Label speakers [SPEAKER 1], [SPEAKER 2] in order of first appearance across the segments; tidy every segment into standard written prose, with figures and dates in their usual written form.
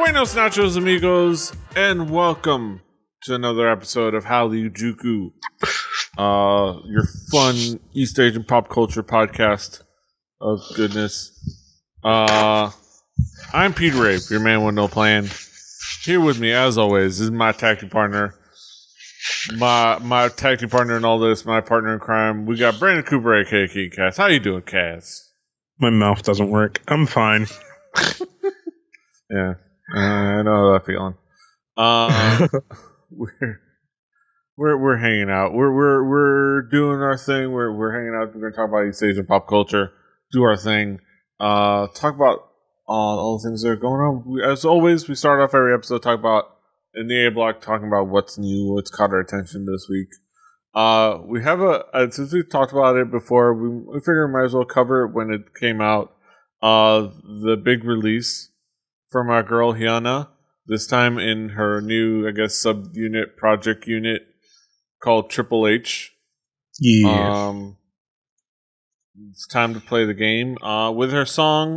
[SPEAKER 1] Buenos nachos, amigos, and welcome to another episode of Hallyujuku, your fun East Asian pop culture podcast of goodness. I'm Peter Rape, your man with no plan. Here with me, as always, is my tag team partner. My tag team partner in all this, my partner in crime. We got Brandon Cooper, aka Cass. How you doing, Cass?
[SPEAKER 2] My mouth doesn't work. I'm fine.
[SPEAKER 1] Yeah, I know that feeling. We're hanging out. We're doing our thing. We're hanging out. We're gonna talk about East Asian pop culture. Do our thing. Talk about all the things that are going on. As always, we start off every episode talk about in the A block, talking about what's new, what's caught our attention this week. We have since we talked about it before, we figured we might as well cover it when it came out. The big release from our girl HyunA, this time in her new, I guess, subunit project unit called Triple H.
[SPEAKER 2] Yeah.
[SPEAKER 1] It's time to play the game with her song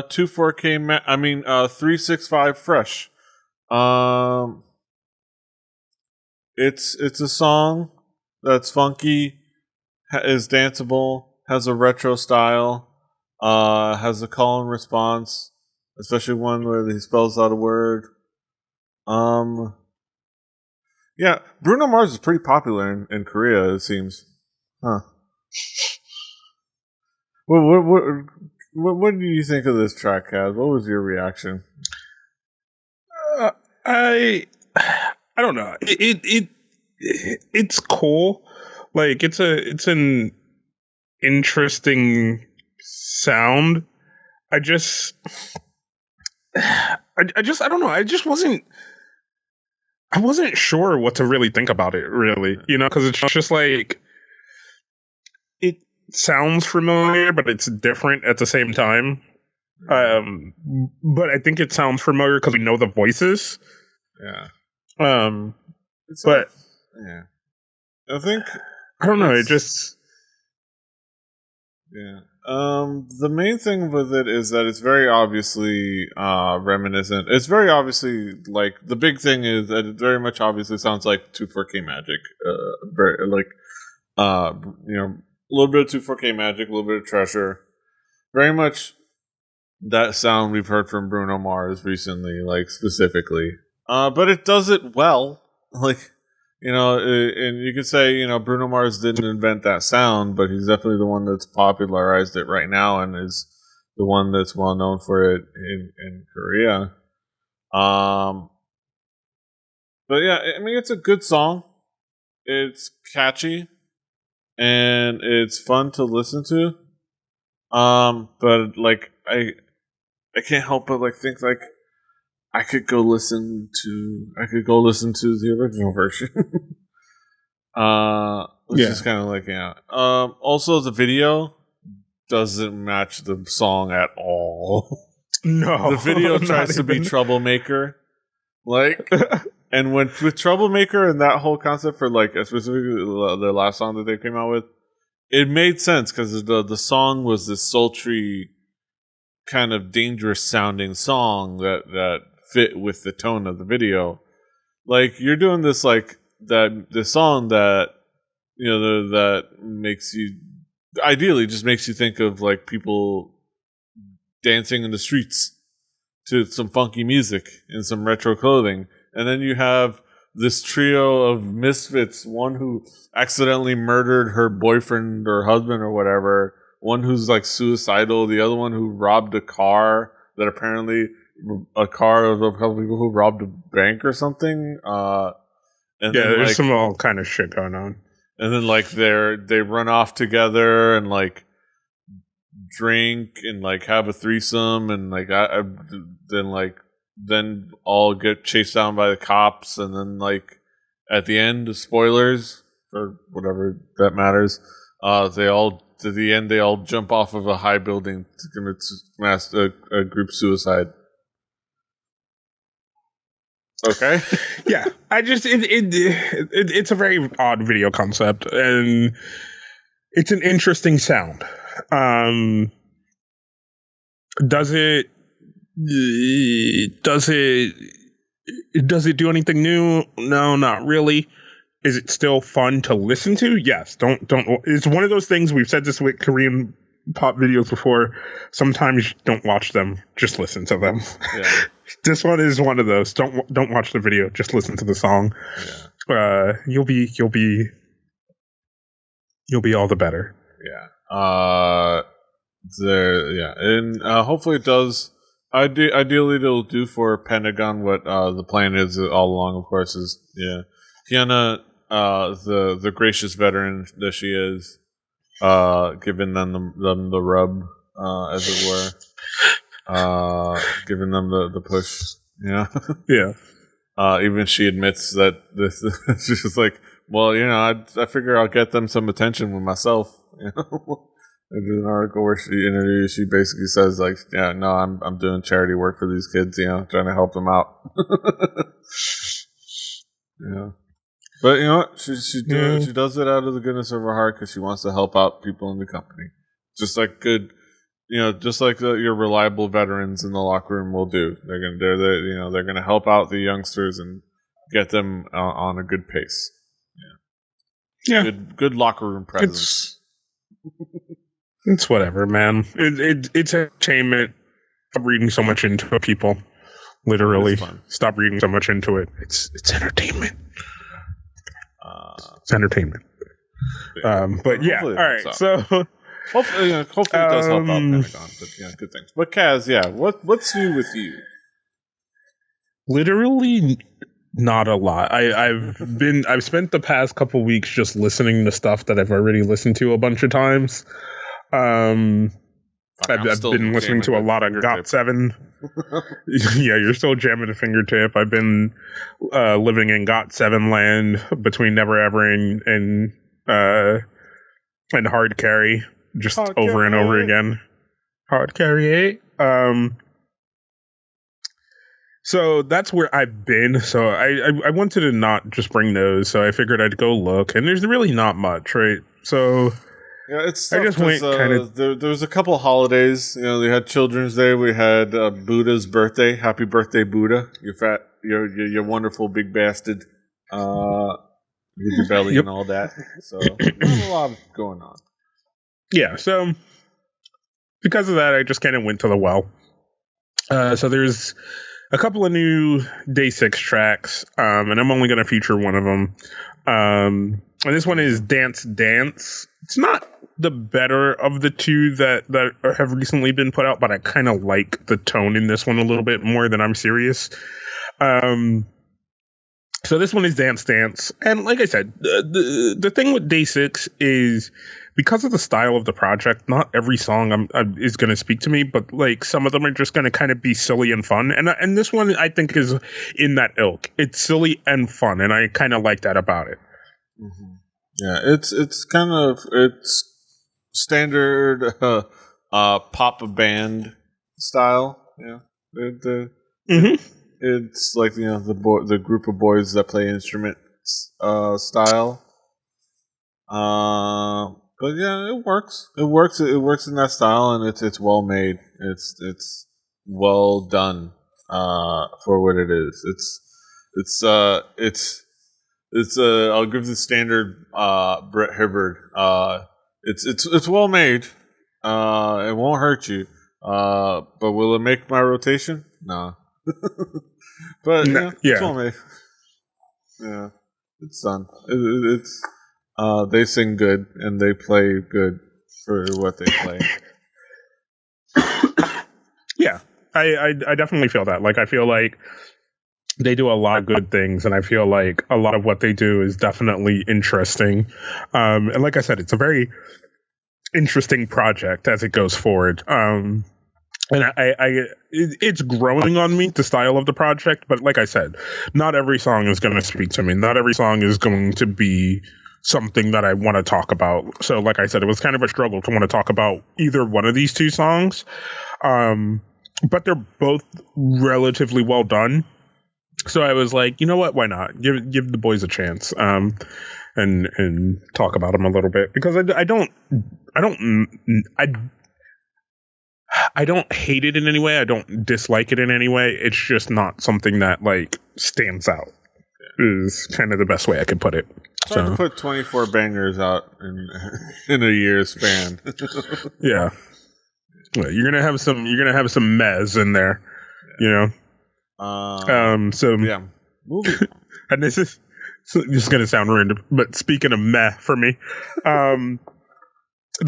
[SPEAKER 1] 365 Fresh. It's a song that's funky, is danceable, has a retro style, has a call and response, especially one where he spells out a word. Yeah, Bruno Mars is pretty popular in Korea, it seems. Huh. What do you think of this track, Kaz? What was your reaction?
[SPEAKER 2] I don't know. It's cool. Like it's an interesting sound. I don't know. I wasn't sure what to really think about it, really. You know, because it's just like it sounds familiar, but it's different at the same time. But I think it sounds familiar because we know the voices.
[SPEAKER 1] Yeah.
[SPEAKER 2] But
[SPEAKER 1] yeah, I think
[SPEAKER 2] I don't know. It just
[SPEAKER 1] yeah. The main thing with it is that it's very obviously reminiscent. It's very obviously like the big thing is that it very much obviously sounds like 2-4K Magic. Very like a little bit of 2-4K Magic, a little bit of Treasure. Very much that sound we've heard from Bruno Mars recently, like specifically. But it does it well. Like, and you could say, Bruno Mars didn't invent that sound, but he's definitely the one that's popularized it right now and is the one that's well known for it in Korea. But yeah, I mean, it's a good song. It's catchy and it's fun to listen to. But like, I can't help but like think like I could go listen to the original version. Which is kind of like, yeah. Also, the video doesn't match the song at all.
[SPEAKER 2] No,
[SPEAKER 1] the video tries to be Troublemaker, like, and with Troublemaker and that whole concept for like specifically the last song that they came out with, it made sense because the song was this sultry, kind of dangerous sounding song that fit with the tone of the video. Like you're doing this like the song that that makes you ideally just makes you think of like people dancing in the streets to some funky music and some retro clothing, and then you have this trio of misfits, one who accidentally murdered her boyfriend or husband or whatever, one who's like suicidal, the other one who robbed a car that apparently a car of a couple people who robbed a bank or something. And
[SPEAKER 2] yeah,
[SPEAKER 1] then,
[SPEAKER 2] there's
[SPEAKER 1] like,
[SPEAKER 2] some all kind of shit going on.
[SPEAKER 1] And then like they run off together and like drink and like have a threesome and like then all get chased down by the cops, and then like at the end, spoilers for whatever that matters, they all jump off of a high building to commit a group suicide. Okay.
[SPEAKER 2] Yeah, it's a very odd video concept, and it's an interesting sound. Does it Does it do anything new? No, not really. Is it still fun to listen to? Yes. Don't. It's one of those things, we've said this with Korean pop videos before. Sometimes you don't watch them, just listen to them.
[SPEAKER 1] Yeah.
[SPEAKER 2] This one is one of those. Don't watch the video, just listen to the song. Yeah. You'll be all the better.
[SPEAKER 1] Yeah. And hopefully it does. Ideally, it'll do for Pentagon what the plan is all along. Of course, is HyunA, the gracious veteran that she is, giving them the rub, as it were, giving them the push. Yeah. Even she admits that this. She's like, well, I figure I'll get them some attention with myself. There's an article where she basically says, like, yeah, no, I'm doing charity work for these kids, trying to help them out. Yeah. But you know what? She does it out of the goodness of her heart because she wants to help out people in the company. Just like your reliable veterans in the locker room will do. They're gonna help out the youngsters and get them on a good pace. Yeah. Good locker room presence.
[SPEAKER 2] It's whatever, man. It's entertainment. Stop reading so much into people. Literally, stop reading so much into it. It's entertainment. It's entertainment. But yeah, all right. So
[SPEAKER 1] hopefully it does help out Pentagon. But good things. But Kaz, what's new with you?
[SPEAKER 2] Literally, not a lot. I've spent the past couple weeks just listening to stuff that I've already listened to a bunch of times. I've been listening to a lot of GOT7. Yeah, you're still jamming a fingertip. I've been living in GOT7 land between Never Ever and Hard Carry, just hard over carry. And over again. Hard Carry. So that's where I've been. So I wanted to not just bring those. So I figured I'd go look, and there's really not much, right? So.
[SPEAKER 1] Yeah, it's tough. I just went kind of. There was a couple holidays. They had Children's Day. We had Buddha's birthday. Happy birthday, Buddha! You're wonderful big bastard. With your belly and all that. So not a lot going on.
[SPEAKER 2] Yeah. So because of that, I just kind of went to the well. So there's a couple of new Day 6 tracks, and I'm only going to feature one of them. And this one is Dance Dance. It's not the better of the two that have recently been put out, but I kind of like the tone in this one a little bit more than I'm serious. So this one is Dance Dance. And like I said, the thing with Day 6 is because of the style of the project, not every song is going to speak to me, but like some of them are just going to kind of be silly and fun. And this one I think is in that ilk. It's silly and fun, and I kind of like that about it.
[SPEAKER 1] Mm-hmm. Yeah, it's standard pop band style. Yeah, it's like the group of boys that play instruments style. But yeah, it works. It works in that style, and it's well made. It's well done for what it is. It's I'll give the standard Brett Hibbard. It's well made. It won't hurt you. But will it make my rotation? No. But it's well made. Yeah, it's done. It's they sing good and they play good for what they play.
[SPEAKER 2] Yeah, I definitely feel that. Like I feel like they do a lot of good things, and I feel like a lot of what they do is definitely interesting. And like I said, it's a very interesting project as it goes forward. And it's growing on me, the style of the project. But like I said, not every song is going to speak to me. Not every song is going to be something that I want to talk about. So like I said, it was kind of a struggle to want to talk about either one of these two songs. But they're both relatively well done. So I was like, you know what? Why not give the boys a chance, and talk about them a little bit, because I I don't hate it in any way. I don't dislike it in any way. It's just not something that like stands out. Is kind of the best way I could put it.
[SPEAKER 1] It's hard to put 24 bangers out in a year's span.
[SPEAKER 2] Yeah, well, you're gonna have some mez in there, you know. So
[SPEAKER 1] yeah, movie.
[SPEAKER 2] And this is gonna sound random, but speaking of meh for me, the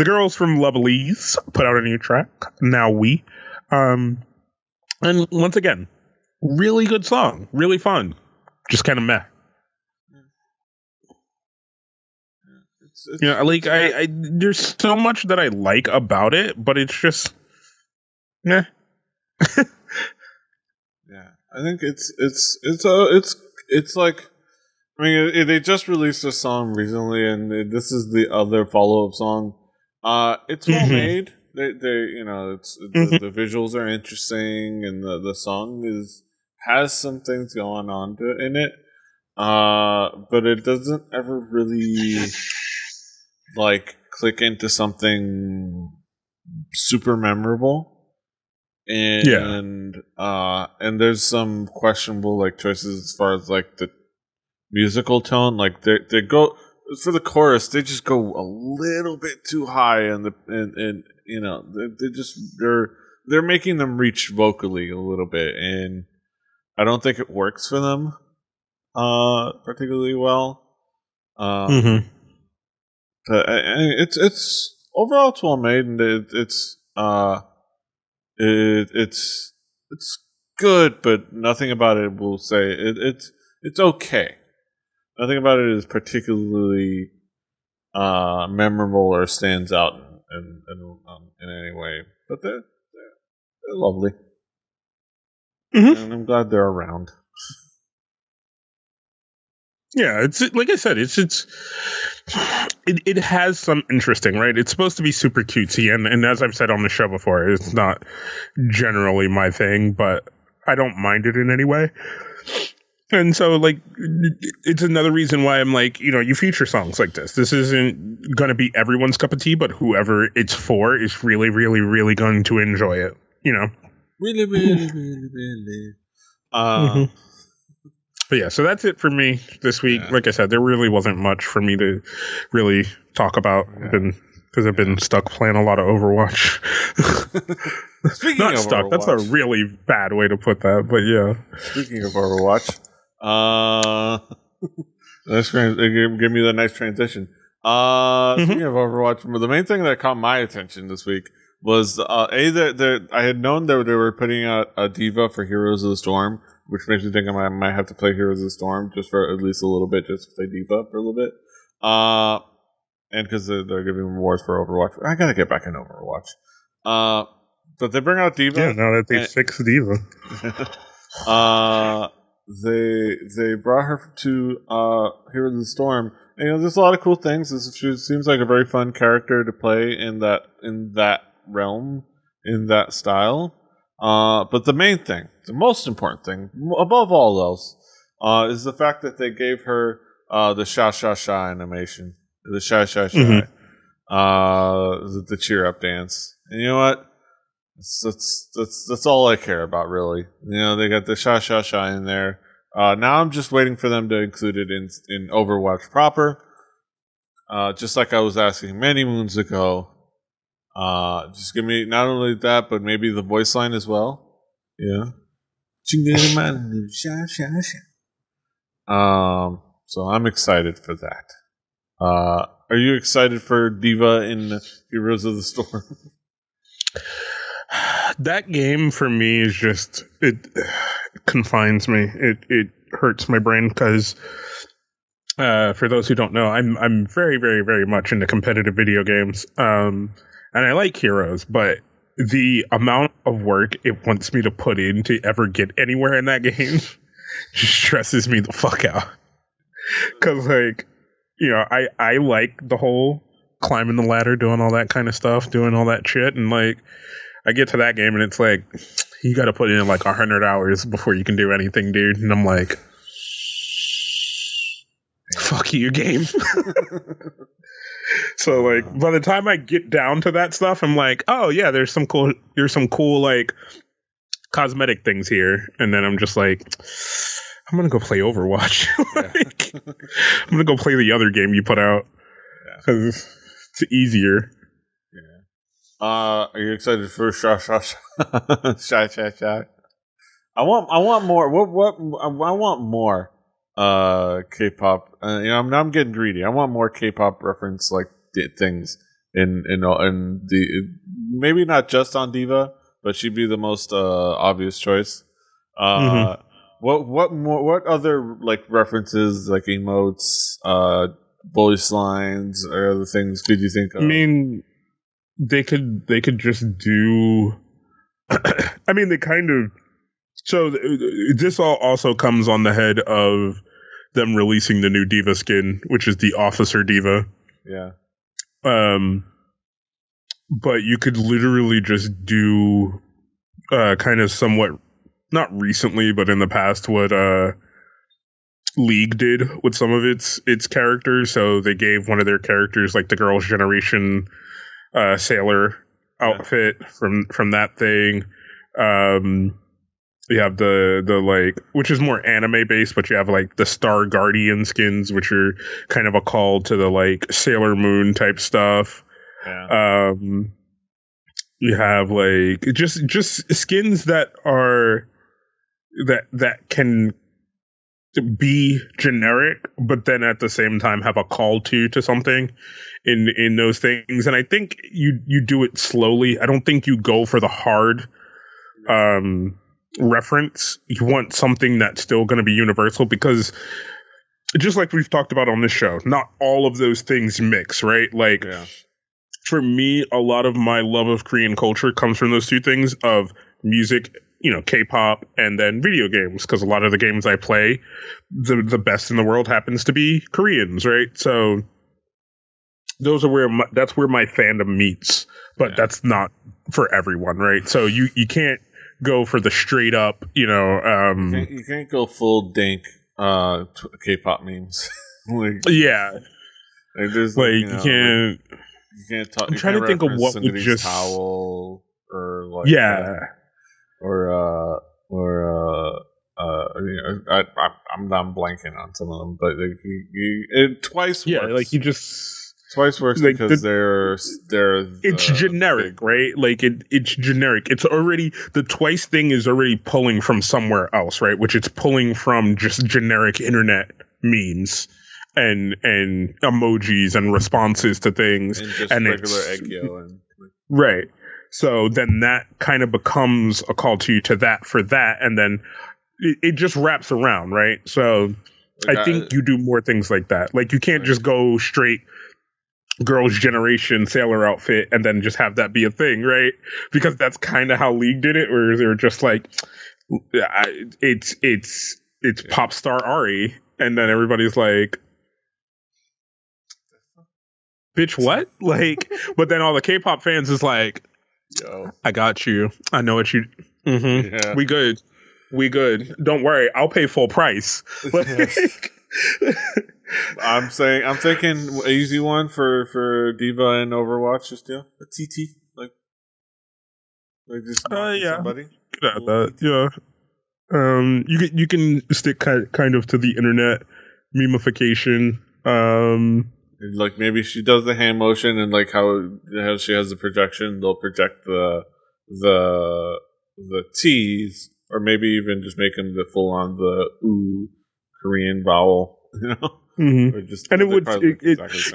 [SPEAKER 2] girls from Lovelyz put out a new track. Now we, and once again, really good song, really fun. Just kind of meh. It's you know, like I there's so much that I like about it, but it's just meh.
[SPEAKER 1] Yeah, I think it's like, I mean, they just released a song recently, and this is the other follow up song. It's well made. They you know, it's the visuals are interesting, and the song has some things going on in it. But it doesn't ever really like click into something super memorable. And there's some questionable like choices as far as like the musical tone. Like they go for the chorus, they just go a little bit too high, and you know they're making them reach vocally a little bit, and I don't think it works for them particularly well. But it's overall it's well made, and it's good, but nothing about it will say it's okay. Nothing about it is particularly memorable or stands out in any way. But they're lovely, and I'm glad they're around.
[SPEAKER 2] Yeah, it's like I said, it has some interesting, right? It's supposed to be super cutesy, and as I've said on the show before, it's not generally my thing, but I don't mind it in any way. And so, like, it's another reason why I'm like, you know, you feature songs like this. This isn't going to be everyone's cup of tea, but whoever it's for is really, really, really going to enjoy it, you know?
[SPEAKER 1] Really, really, really, really.
[SPEAKER 2] But yeah, so that's it for me this week. Yeah. Like I said, there really wasn't much for me to really talk about because I've been stuck playing a lot of Overwatch. Not stuck. Overwatch. That's a really bad way to put that, but yeah.
[SPEAKER 1] Speaking of Overwatch, give me the nice transition. Speaking of Overwatch, the main thing that caught my attention this week was I had known that they were putting out a D.Va for Heroes of the Storm, which makes me think I might have to play Heroes of the Storm just for at least a little bit, just to play D.Va for a little bit. And because they're giving rewards for Overwatch. I gotta get back in Overwatch. But they bring out D.Va.
[SPEAKER 2] Yeah, now that they fixed D.Va.
[SPEAKER 1] They brought her to Heroes of the Storm. And, you know, there's a lot of cool things. She seems like a very fun character to play in that realm, in that style. But the main thing, the most important thing, above all else, is the fact that they gave her the sha sha sha animation, the sha sha sha, the cheer up dance. And you know what? That's all I care about, really. You know, they got the sha sha sha in there. Now I'm just waiting for them to include it in Overwatch proper. Just like I was asking many moons ago. Just give me not only that, but maybe the voice line as well. Yeah. So I'm excited for that. Are you excited for D.Va in Heroes of the Storm?
[SPEAKER 2] That game for me is just it confines me. It hurts my brain because for those who don't know, I'm very, very, very much into competitive video games. And I like Heroes, but the amount of work it wants me to put in to ever get anywhere in that game just stresses me the fuck out. Because, like, you know, I like the whole climbing the ladder, doing all that kind of stuff, doing all that shit. And, like, I get to that game and it's like, you got to put in, like, 100 hours before you can do anything, dude. And I'm like, fuck you, game. So like by the time I get down to that stuff, I'm like, oh yeah, there's some cool like cosmetic things here, and then I'm just like, I'm gonna go play Overwatch. Like, I'm gonna go play the other game you put out because it's easier.
[SPEAKER 1] Are you excited for Shy? I want more. I want more K-pop. I'm getting greedy. I want more K-pop reference like things in the maybe not just on D.Va, but she'd be the most obvious choice. What other like references like emotes, voice lines, or other things could you think of?
[SPEAKER 2] I mean, they could just do. I mean, they kind of. So this all also comes on the head of them releasing the new D.Va skin, which is the Officer D.Va.
[SPEAKER 1] Yeah.
[SPEAKER 2] But you could literally just do kind of somewhat, not recently, but in the past, what League did with some of its characters. So they gave one of their characters like the Girls' Generation sailor outfit from that thing. You have the like, which is more anime based, but you have like the Star Guardian skins, which are kind of a call to the like Sailor Moon type stuff.
[SPEAKER 1] Yeah.
[SPEAKER 2] You have like just skins that are that can be generic, but then at the same time have a call to something in those things. And I think you do it slowly. I don't think you go for the hard reference. You want something that's still going to be universal, because just like we've talked about on this show, not all of those things mix, right? Like for me, a lot of my love of Korean culture comes from those two things of music, K-pop, and then video games, because a lot of the games I play, the best in the world happens to be Koreans, right? So those are that's where my fandom meets, but that's not for everyone, right? So you can't go for the straight up, you
[SPEAKER 1] can't go full dank K-pop memes. Like, like there's
[SPEAKER 2] like you can't.
[SPEAKER 1] You can't talk.
[SPEAKER 2] I'm trying to think of what would just
[SPEAKER 1] towel or like I'm blanking on some of them, but it twice works.
[SPEAKER 2] Like you just
[SPEAKER 1] twice works like because they're
[SPEAKER 2] it's generic, right? Like it's generic. It's already, the twice thing is already pulling from somewhere else, right? Which it's pulling from just generic internet memes and emojis and responses to things,
[SPEAKER 1] and just regular egg yolk and
[SPEAKER 2] right. So then that kind of becomes a call to that for that, and then it just wraps around, right? So I think you do more things like that. Like you can't just go straight Girls' Generation sailor outfit and then just have that be a thing, right? Because that's kind of how League did it, where they're just like, it's pop star Ari, and then everybody's like, bitch, what? Like, but then all the K-pop fans is like,
[SPEAKER 1] yo,
[SPEAKER 2] I got you. I know what you. We good. Don't worry, I'll pay full price. Like,
[SPEAKER 1] I'm thinking an easy one for D.Va and Overwatch, just a TT, like just somebody.
[SPEAKER 2] You can stick kind of to the internet memification.
[SPEAKER 1] Like maybe she does the hand motion, and like how she has the projection, they'll project the T's, or maybe even just make them the full on the ooh Korean vowel, Or just,
[SPEAKER 2] and you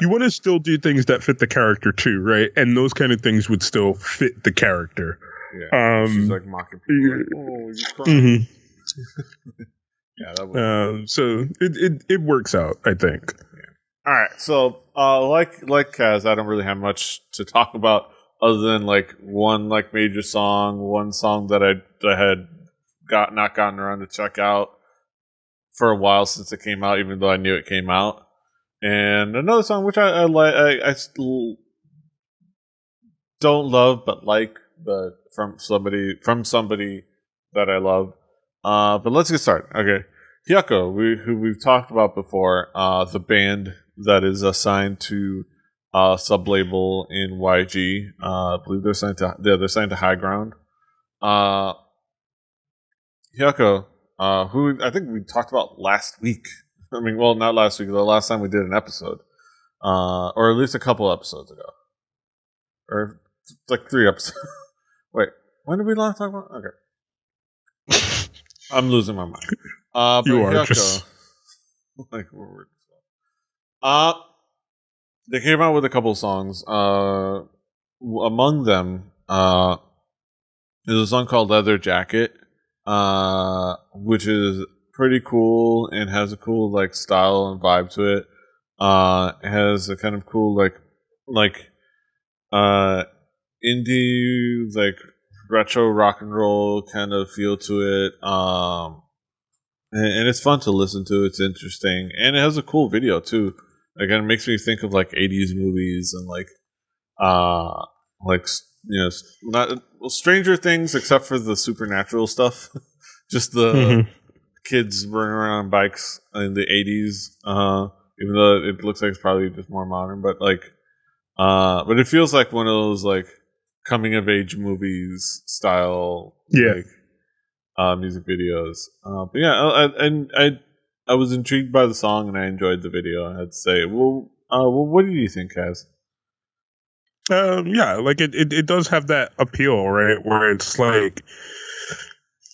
[SPEAKER 2] want to still do things that fit the character too, right? And those kind of things would still fit the character.
[SPEAKER 1] Yeah, she's like mocking people, like, oh, you crying. Yeah, that would.
[SPEAKER 2] So it works out, I think.
[SPEAKER 1] All right, so like Kaz, I don't really have much to talk about other than like one like major song, one song that I had not gotten around to check out for a while since it came out, even though I knew it came out, and another song which I like, I still don't love but like, but from somebody that I love. But let's get started. Okay, HyunA, who we've talked about before, the band that is assigned to sub label in YG. I believe they're signed to High Ground. Hyuko, who I think we talked about last week. I mean, well, not last week. The last time we did an episode, or at least a couple episodes ago, or like 3 episodes. Wait, when did we last talk about? Okay, I'm losing my mind. But
[SPEAKER 2] You are
[SPEAKER 1] Hyuko,
[SPEAKER 2] just
[SPEAKER 1] like they came out with a couple songs. Among them, is a song called "Leather Jacket," which is pretty cool and has a cool like style and vibe to it. It has a kind of cool like indie like retro rock and roll kind of feel to it. And it's fun to listen to. It's interesting, and it has a cool video too. Again, it makes me think of like '80s movies and like not Stranger Things, except for the supernatural stuff. Just the kids running around on bikes in the '80s. Even though it looks like it's probably just more modern, but but it feels like one of those like coming of age movies style.
[SPEAKER 2] Yeah.
[SPEAKER 1] Music videos. But yeah, I was intrigued by the song and I enjoyed the video. I had to say, well, what do you think, Kaz?
[SPEAKER 2] Yeah, like it does have that appeal, right? Where it's like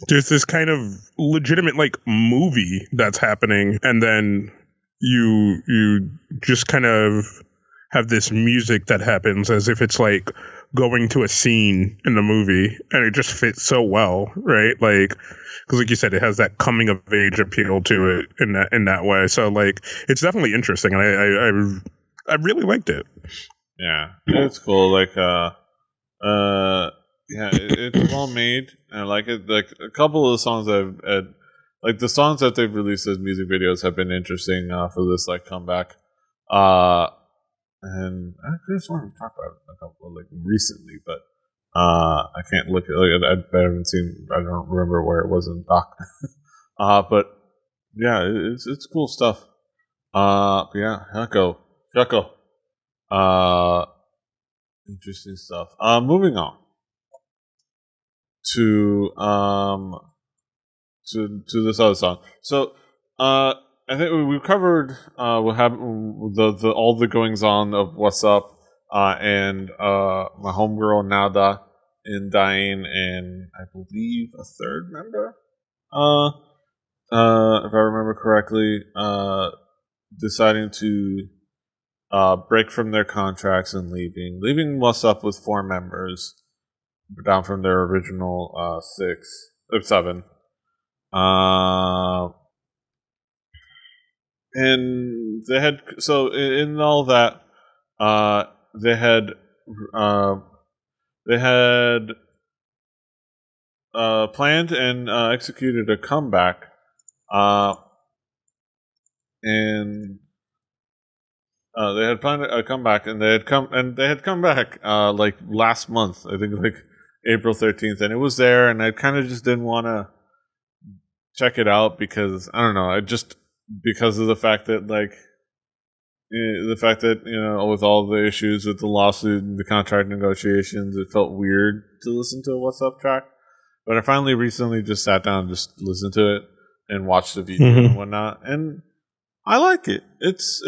[SPEAKER 2] there's this kind of legitimate like movie that's happening, and then you just kind of have this music that happens as if it's like going to a scene in the movie, and it just fits so well, right? Like, because like you said, it has that coming of age appeal to it in that way. So like, it's definitely interesting, and I really liked it.
[SPEAKER 1] Yeah, it's cool. Like, yeah, it's well made. And I like it. Like a couple of the songs like the songs that they've released as music videos have been interesting for this like comeback. And I just wanted to talk about a couple like recently, but I can't look at it. I haven't seen. I don't remember where it was in the doc. But yeah, it's cool stuff. But yeah, Hyuko. Interesting stuff. Moving on to to this other song. So I think we've covered what happened, the all the goings on of What's Up, and my homegirl Nada in dying, and I believe a third member, if I remember correctly, deciding to break from their contracts and leaving What's Up with 4 members, down from their original 6 or 7. And they had in all that they had planned and executed a comeback, and they had planned a comeback, and they had come back like last month, I think, like April 13th, and it was there, and I kind of just didn't want to check it out because I don't know, because of the fact that with all the issues with the lawsuit and the contract negotiations, it felt weird to listen to a What's Up track. But I finally recently just sat down and just listened to it and watched the video and whatnot, and I like it. It's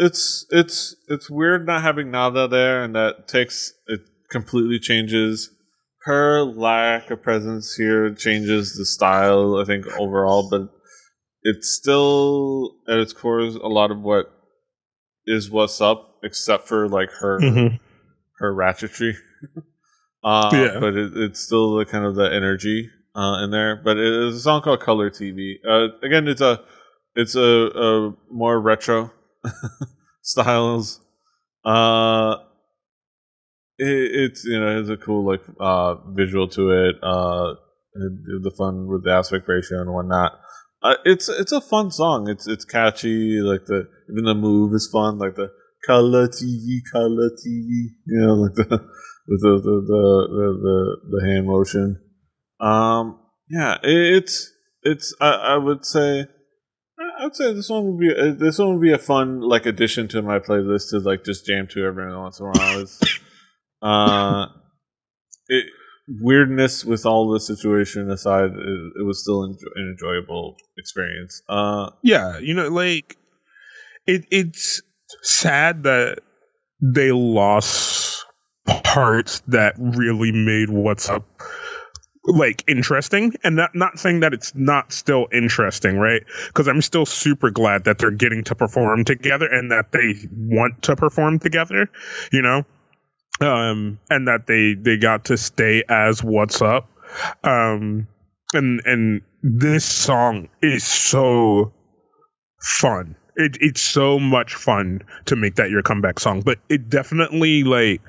[SPEAKER 1] weird not having Nada there, and it completely changes. Her lack of presence here changes the style, I think, overall, but it's still at its core is a lot of what is What's Up, except for like her ratchetry. But it's still the kind of the energy in there. But it is a song called Color TV. Again, it's a more retro styles. It's it has a cool like visual to it. The fun with the aspect ratio and whatnot. It's a fun song. It's catchy. Like even the move is fun. Like the color TV, like with the hand motion. Yeah, it's I would say I'd say this one would be a fun like addition to my playlist to like just jam to every once in a while. It, weirdness with all the situation aside, it was still an enjoyable experience.
[SPEAKER 2] Yeah, you know, like it's sad that they lost parts that really made What's Up like interesting, and not saying that it's not still interesting, right? Because I'm still super glad that they're getting to perform together and that they want to perform together, you know, and that they got to stay as What's Up, and this song is so fun. It's so much fun to make that your comeback song, but it definitely like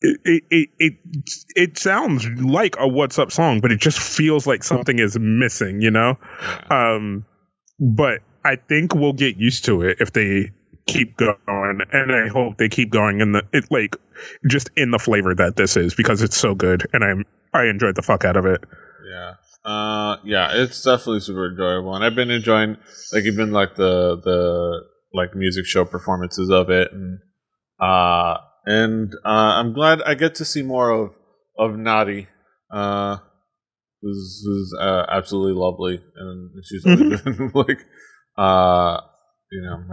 [SPEAKER 2] it sounds like a What's Up song, but it just feels like something is missing, you know? But I think we'll get used to it if they keep going, and I hope they keep going in the flavor that this is, because it's so good and I enjoyed the fuck out of it.
[SPEAKER 1] Yeah, it's definitely super enjoyable, and I've been enjoying like even like the like music show performances of it, and I'm glad I get to see more of Nadi, who's absolutely lovely, and she's always been like you know,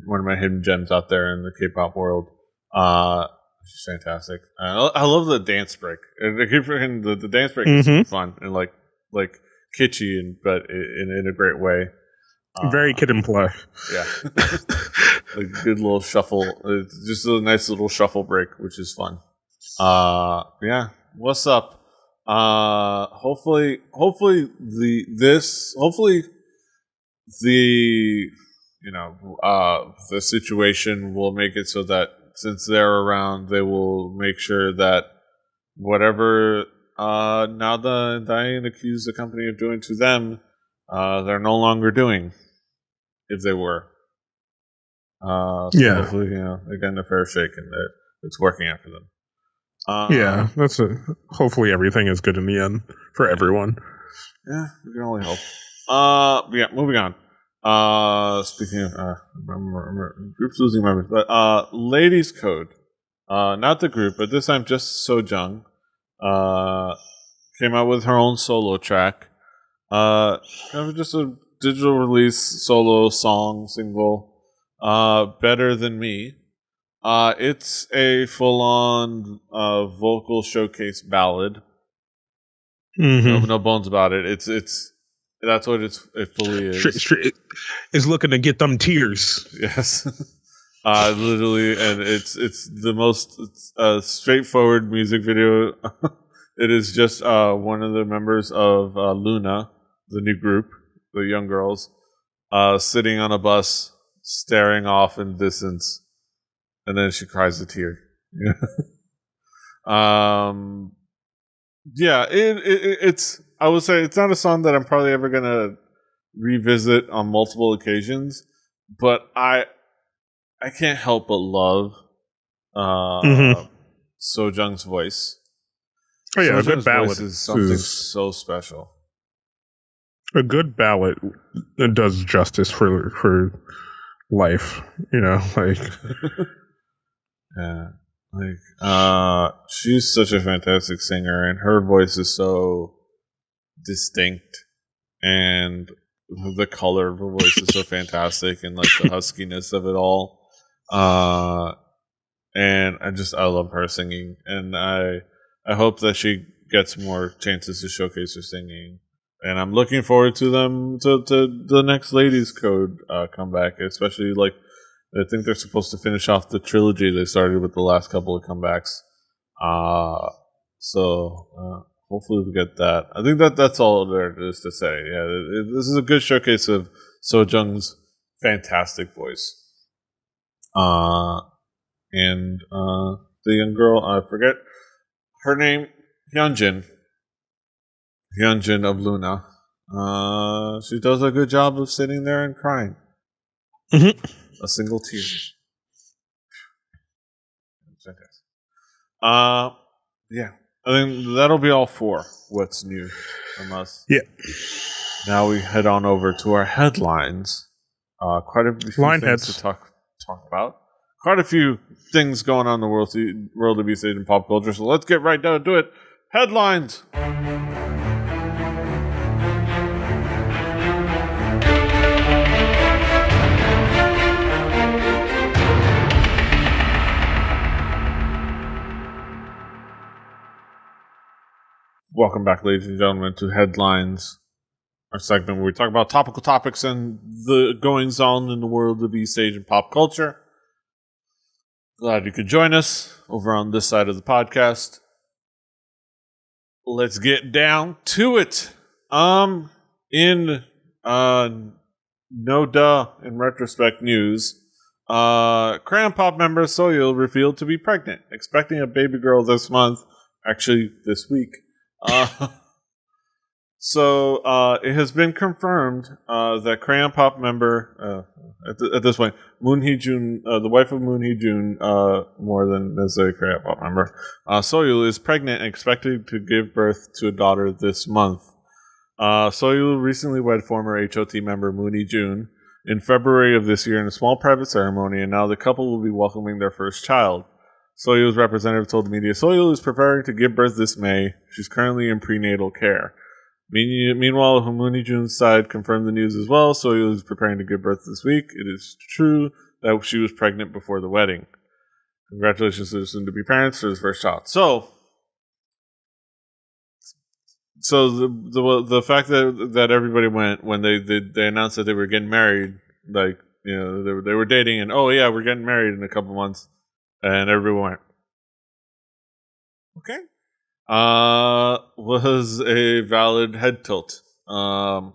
[SPEAKER 1] one of my hidden gems out there in the K-pop world. She's fantastic. I love the dance break. And I keep forgetting the dance break is super fun and like kitschy, but in a great way.
[SPEAKER 2] Very kid and play.
[SPEAKER 1] Yeah. Like good little shuffle. It's just a nice little shuffle break, which is fun. Yeah. What's up? Hopefully the the situation will make it so that since they're around, they will make sure that whatever Nada and Diane accused the company of doing to them, they're no longer doing, if they were. So hopefully, they're getting a fair shake and that it's working out for them.
[SPEAKER 2] Hopefully everything is good in the end for everyone.
[SPEAKER 1] Yeah, we can only hope. Yeah, moving on. Speaking of groups losing members, but Ladies Code, not the group, but this time just Sojung, came out with her own solo track. Kind of just a digital release solo song single. Better Than Me. It's a full-on vocal showcase ballad. No bones about it. It's that's what it fully is.
[SPEAKER 2] It's looking to get them tears.
[SPEAKER 1] Yes, literally, and it's the most straightforward music video. It is just one of the members of Luna, the new group, the young girls, sitting on a bus, staring off in the distance, and then she cries a tear. Yeah, it's. I would say it's not a song that I'm probably ever gonna revisit on multiple occasions, but I can't help but love Sojung's voice.
[SPEAKER 2] Oh yeah, a good ballad
[SPEAKER 1] voice is something so special.
[SPEAKER 2] A good ballad does justice for life, you know, like
[SPEAKER 1] yeah. Like, she's such a fantastic singer, and her voice is so distinct, and the color of her voice is so fantastic, and like the huskiness of it all. And I love her singing, and I hope that she gets more chances to showcase her singing. And I'm looking forward to them to the next Ladies Code comeback, especially like. I think they're supposed to finish off the trilogy they started with the last couple of comebacks. So hopefully we get that. I think that's all there is to say. Yeah, this is a good showcase of Sojung's fantastic voice. And the young girl, I forget her name, Hyunjin of Luna. She does a good job of sitting there and crying. A single tear. Fantastic. Yeah. I think that'll be all for what's new from us.
[SPEAKER 2] Yeah.
[SPEAKER 1] Now we head on over to our headlines. Quite a few
[SPEAKER 2] Line
[SPEAKER 1] things
[SPEAKER 2] heads.
[SPEAKER 1] to talk about. Quite a few things going on in the world of East Asian pop culture. So let's get right down to it. Headlines. Welcome back, ladies and gentlemen, to Headlines, our segment where we talk about topical topics and the goings on in the world of East Asian pop culture. Glad you could join us over on this side of the podcast. Let's get down to it. In in retrospect news, Crayon Pop member Soyeol revealed to be pregnant, expecting a baby girl this month. Actually, this week. So it has been confirmed that Crayon Pop member, at this point, Moon Hee-jun, the wife of Moon Hee-jun, more than as a Crayon Pop member, Soyeol is pregnant and expected to give birth to a daughter this month. Soyeol recently wed former HOT member Moon Hee-jun in February of this year in a small private ceremony, and now the couple will be welcoming their first child. Soyeol's representative told the media, Soyeol is preparing to give birth this May. She's currently in prenatal care. Meanwhile, Moon Hee-jun's side confirmed the news as well. Soyeol is preparing to give birth this week. It is true that she was pregnant before the wedding. Congratulations to the soon-to-be parents for his first child. So the fact that everybody went when they announced that they were getting married, like, you know, they were dating, and oh yeah, we're getting married in a couple months. And everyone went, okay. Was a valid head tilt. I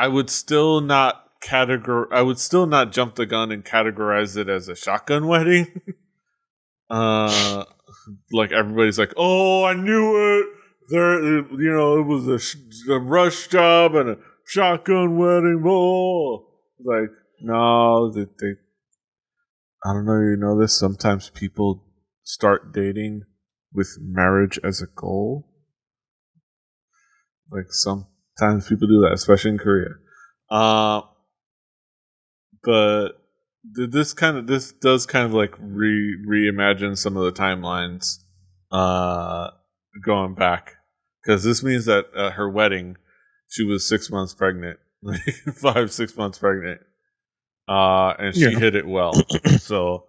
[SPEAKER 1] would still not jump the gun and categorize it as a shotgun wedding. Like everybody's like, oh, I knew it. It was a rush job and a shotgun wedding. Oh, like no, they I don't know if you know this, sometimes people start dating with marriage as a goal. Like sometimes people do that, especially in Korea. But this does kind of like reimagine some of the timelines going back. Because this means that at her wedding, she was 6 months pregnant. Like 5-6 months pregnant. And she hit it well. So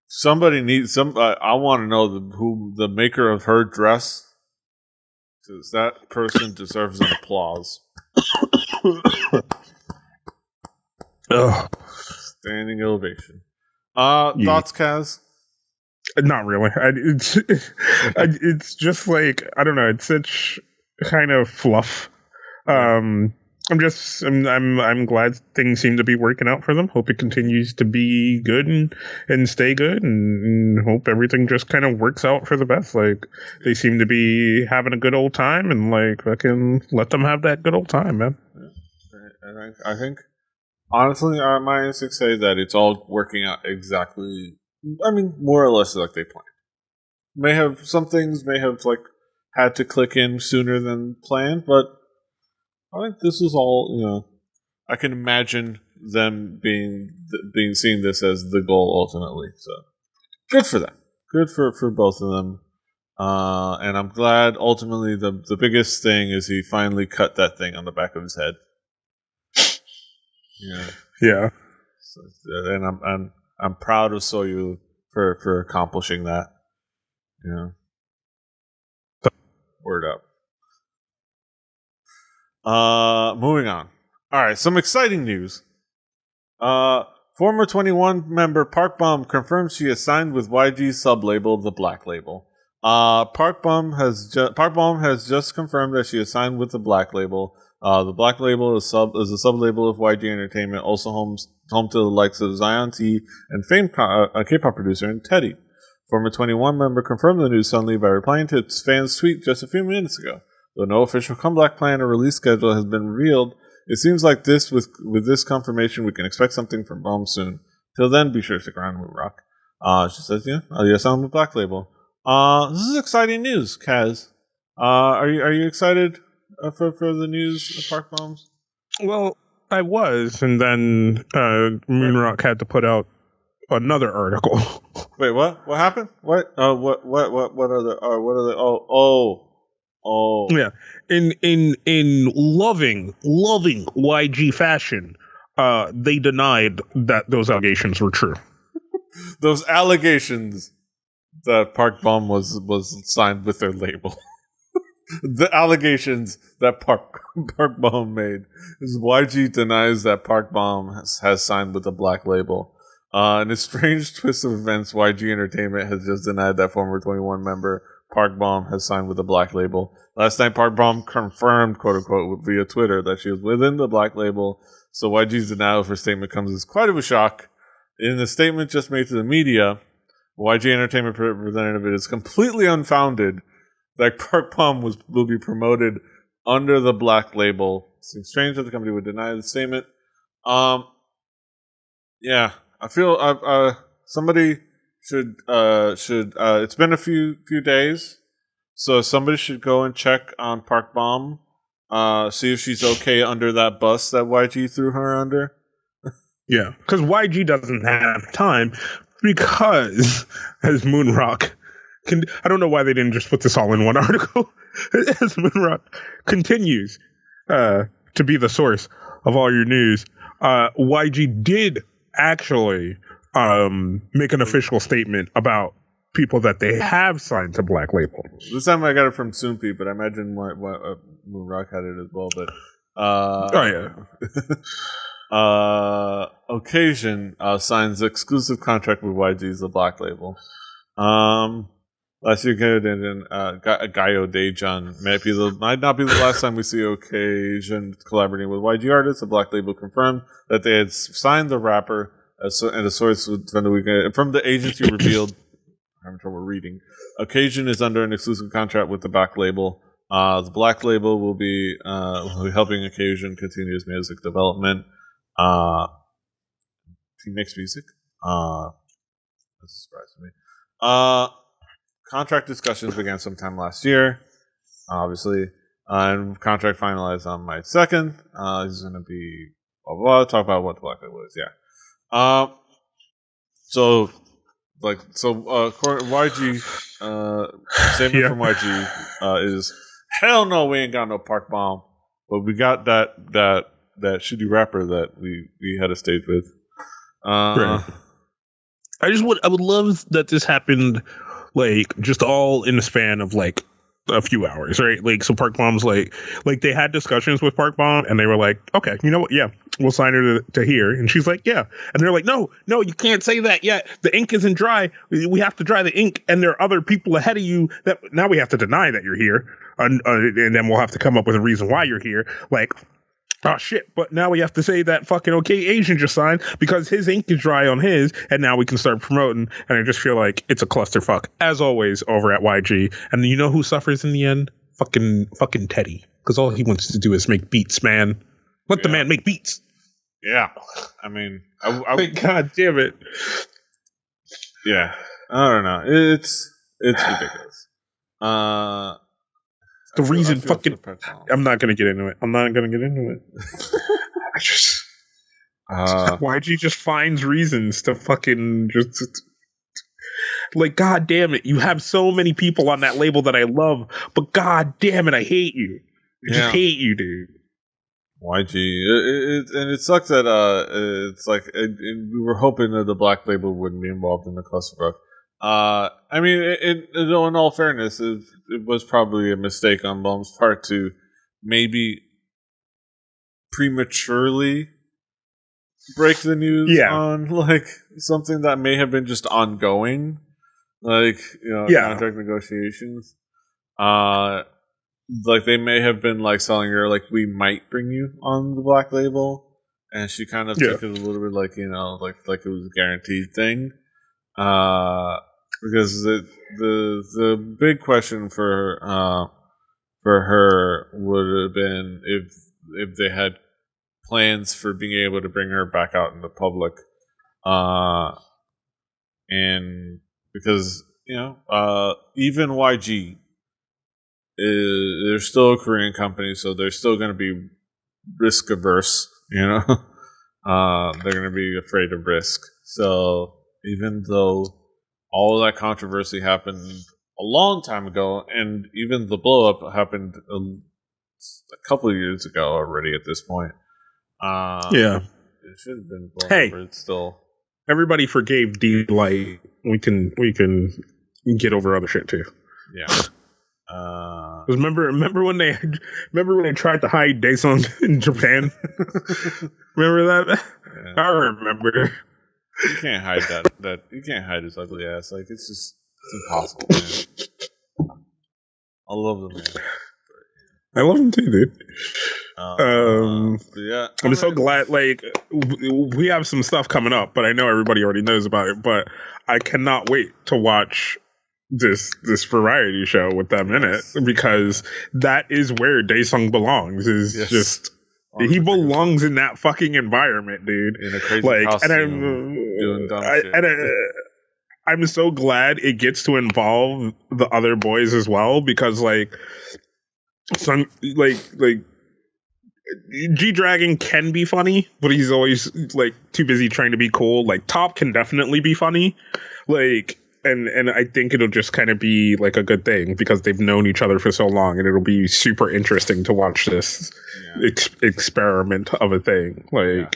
[SPEAKER 1] somebody needs I want to know who the maker of her dress. Because that person deserves an applause. Standing ovation. Thoughts, Kaz?
[SPEAKER 2] Not really. It's just like, I don't know. It's such kind of fluff. I'm glad things seem to be working out for them. Hope it continues to be good and stay good, and hope everything just kind of works out for the best. Like, they seem to be having a good old time, and like, fucking let them have that good old time, man.
[SPEAKER 1] And I think honestly, my instincts say that it's all working out exactly. I mean, more or less like they planned. Some things may have like had to click in sooner than planned, but I think this is all, you know, I can imagine them being seeing this as the goal ultimately. So good for them. Good for both of them. And I'm glad ultimately the biggest thing is he finally cut that thing on the back of his head.
[SPEAKER 2] Yeah.
[SPEAKER 1] So, and I'm proud of Soyeol for accomplishing that. Yeah. Word up. Moving on. All right, some exciting news. Former 21 member Park Bum confirms she has signed with YG's sub-label, The Black Label. Park Bum has just confirmed that she has signed with The Black Label. The Black Label is a sub-label of YG Entertainment, also home to the likes of Zion T and famed K-pop producer and Teddy. Former 21 member confirmed the news suddenly by replying to its fans' tweet just a few minutes ago. Though no official comeback plan or release schedule has been revealed, it seems like with this confirmation we can expect something from Bum soon. Till then, be sure to stick around with Rock. She says, yes, I'm the Black Label. This is exciting news, Kaz. Are you excited for the news of Park Bombs?
[SPEAKER 2] Well, I was, and then Moonrock had to put out another article.
[SPEAKER 1] Wait, what? What happened? What? What are the? What are the? Oh.
[SPEAKER 2] Yeah, in loving YG fashion, they denied that those allegations were true.
[SPEAKER 1] Those allegations that Park Bomb was signed with their label. The allegations that Park Bomb made is YG denies that Park Bomb has signed with a black label. In a strange twist of events, YG Entertainment has just denied that former 21 member Park Bomb has signed with a black label. Last night, Park Bomb confirmed, quote unquote, via Twitter that she was within the black label. So YG's denial of her statement comes as quite of a shock. In the statement just made to the media, YG Entertainment representative, it is completely unfounded that Park Bomb will be promoted under the black label. Seems strange that the company would deny the statement. Yeah, I feel somebody should it's been a few days, so somebody should go and check on Park Bomb, see if she's okay under that bus that YG threw her under.
[SPEAKER 2] Yeah, because YG doesn't have time because, as Moonrock, I don't know why they didn't just put this all in one article. As Moonrock continues to be the source of all your news, YG did actually make an official statement about people that they have signed to black labels.
[SPEAKER 1] This time I got it from Soompi, but I imagine Moonrock had it as well. But Occasion signs exclusive contract with YG's the black label. Last year, Gaio Daejun might not be the last time we see Occasion collaborating with YG artists. The black label confirmed that they had signed the rapper, and a source from the agency revealed. I'm having trouble reading. Occasion is under an exclusive contract with the black label. The black label will be helping Occasion continue his music development. He makes music. That's a surprise to me. Contract discussions began sometime last year, obviously, and contract finalized on May 2nd. He's going to be blah, blah, blah. Talk about what the black label is, yeah. YG statement from YG is hell no, we ain't got no Park Bomb, but we got that shitty rapper that we had a stage with.
[SPEAKER 2] Right. I would love that this happened like just all in the span of like a few hours, right? Like, so Park Bomb's like they had discussions with Park Bomb and they were like, okay, you know what? Yeah, we'll sign her to here. And she's like, yeah. And they're like, no, you can't say that yet. The ink isn't dry. We have to dry the ink. And there are other people ahead of you that now we have to deny that you're here. And then we'll have to come up with a reason why you're here. Like, oh shit, but now we have to say that fucking OK Asian just signed because his ink is dry on his, and now we can start promoting. And I just feel like it's a clusterfuck, as always, over at YG. And you know who suffers in the end? Fucking Teddy. Because all he wants to do is make beats, man. Let the man make beats.
[SPEAKER 1] Yeah. I mean,
[SPEAKER 2] God damn it.
[SPEAKER 1] Yeah. I don't know. It's ridiculous.
[SPEAKER 2] The reason I'm not going to get into it. I just YG just finds reasons to fucking just like, god damn it, you have so many people on that label that I love, but god damn it, I hate you. I just hate you, dude.
[SPEAKER 1] YG, and it sucks that it's like we were hoping that the black label wouldn't be involved in the clusterfuck. I mean, in all fairness, it was probably a mistake on Bomb's part to maybe prematurely break the news on like something that may have been just ongoing, like contract negotiations. Like they may have been like selling her like, we might bring you on the black label, and she kind of took it a little bit like like it was a guaranteed thing. Because the big question for her would have been if they had plans for being able to bring her back out in the public, and because even YG they're still a Korean company, so they're still going to be risk averse. They're going to be afraid of risk. So even though all of that controversy happened a long time ago, and even the blow up happened a couple of years ago already. At this point,
[SPEAKER 2] yeah,
[SPEAKER 1] it should have been blown over. It's still
[SPEAKER 2] everybody forgave D-Light. We can get over other shit too.
[SPEAKER 1] Yeah.
[SPEAKER 2] Remember when they tried to hide Daesung in Japan? Remember that? Yeah. I remember.
[SPEAKER 1] You can't hide that you can't hide his ugly ass. Like it's impossible, man. I love the man.
[SPEAKER 2] I love him too, dude.
[SPEAKER 1] Yeah,
[SPEAKER 2] I'm so glad. Like, we have some stuff coming up, but I know everybody already knows about it. But I cannot wait to watch this variety show with them in it, because that is where Daesung belongs. Just he belongs in that fucking environment, dude.
[SPEAKER 1] In a crazy costume, doing dumb shit.
[SPEAKER 2] I'm so glad it gets to involve the other boys as well, because some G-Dragon can be funny, but he's always too busy trying to be cool. Top can definitely be funny, and I think it'll just kind of be a good thing, because they've known each other for so long, and it'll be super interesting to watch this experiment of a thing.
[SPEAKER 1] So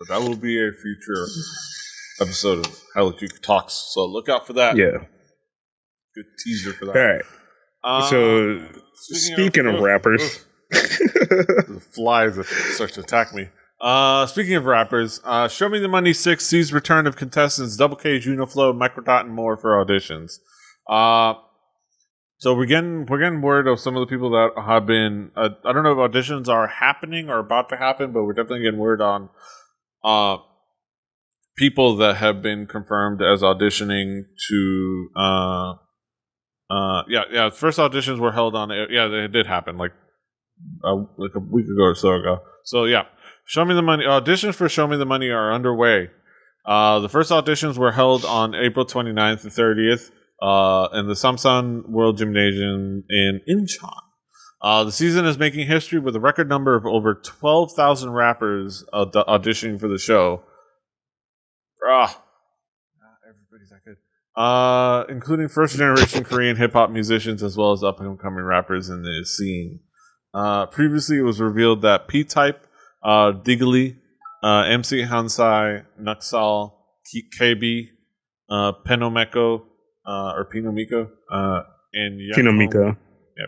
[SPEAKER 1] that will be a future episode of Hallyujuku Talks. So look out for that.
[SPEAKER 2] Yeah,
[SPEAKER 1] good teaser for that.
[SPEAKER 2] All right. So speaking of rappers.
[SPEAKER 1] The flies start to attack me. Speaking of rappers, Show Me the Money 6 sees return of contestants Double K, Junoflow, Microdot, and more for auditions. So we're getting word of some of the people that have been. I don't know if auditions are happening or about to happen, but we're definitely getting word on people that have been confirmed as auditioning to. First auditions were held on. Yeah, they did happen a week ago or so ago. So yeah, Show Me the Money auditions for Show Me the Money are underway. The first auditions were held on April 29th and 30th in the Samsan World Gymnasium in Incheon. The season is making history with a record number of over 12,000 rappers auditioning for the show. Everybody's that good. Including first generation Korean hip hop musicians as well as up and coming rappers in the scene. Previously, it was revealed that P-Type, Diggly, MC Hansai, Nuxal, KB, Penomiko, or Pinomiko, and
[SPEAKER 2] Pinomiko.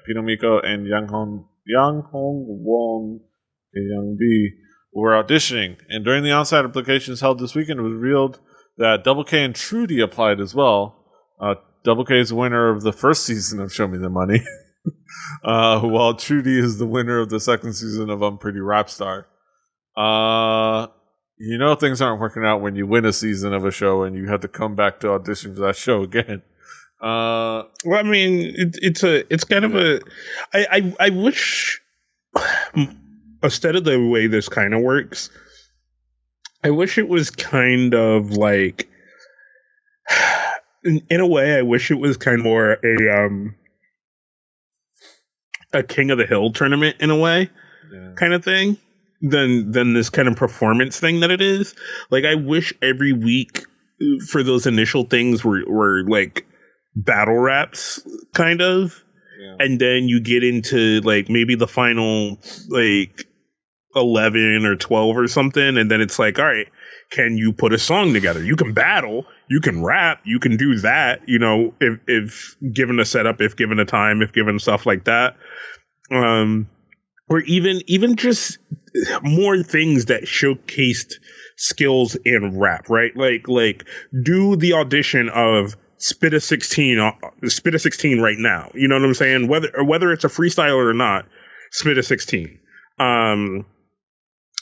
[SPEAKER 1] Pinomiko and Yang Hong Won Young B were auditioning. And during the on-site applications held this weekend, it was revealed that Double K and Trudy applied as well. Double K is the winner of the first season of Show Me the Money. While Trudy is the winner of the second season of I'm Pretty Rap Star. Things aren't working out when you win a season of a show and you have to come back to audition for that show again.
[SPEAKER 2] Well, I mean, it's kind of a. I wish, instead of the way this kind of works, I wish it was kind of in a way, I wish it was kind of more a King of the Hill tournament in a way, kind of thing, than this kind of performance thing that it is. I wish every week for those initial things were battle raps, kind of, and then you get into maybe the final 11 or 12 or something, and then it's all right, can you put a song together? You can battle, you can rap, you can do that, if given a setup, if given a time, if given stuff like that. Or even just more things that showcased skills in rap, right? Do the audition of spit a 16 right now. You know what I'm saying? Whether it's a freestyler or not, spit a 16.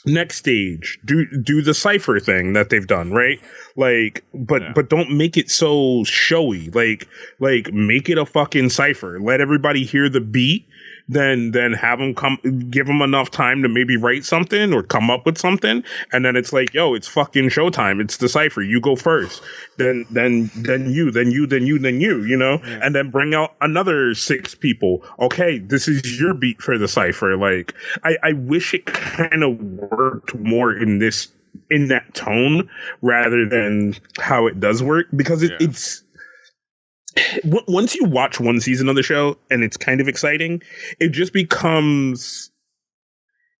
[SPEAKER 2] Next stage, do the cypher thing that they've done, right? But don't make it so showy. Make it a fucking cypher. Let everybody hear the beat then have them give them enough time to maybe write something or come up with something, and then it's like, yo, it's fucking showtime. It's the cipher. You go first. Then you. You know, and then bring out another 6 people. Okay, this is your beat for the cipher. Like, I wish it kind of worked more in that tone rather than how it does work, because it's once you watch one season of the show and it's kind of exciting, it just becomes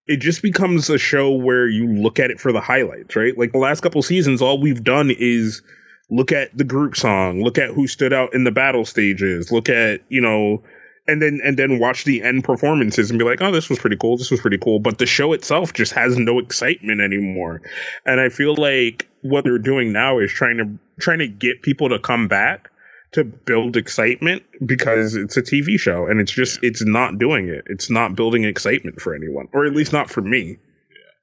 [SPEAKER 2] a show where you look at it for the highlights, right? Like the last couple seasons, all we've done is look at the group song, look at who stood out in the battle stages, look at, you know, and then watch the end performances and be like, oh, this was pretty cool. This was pretty cool. But the show itself just has no excitement anymore. And I feel like what they're doing now is trying to get people to come back to build excitement, because it's a TV show and it's not doing it. It's not building excitement for anyone, or at least not for me.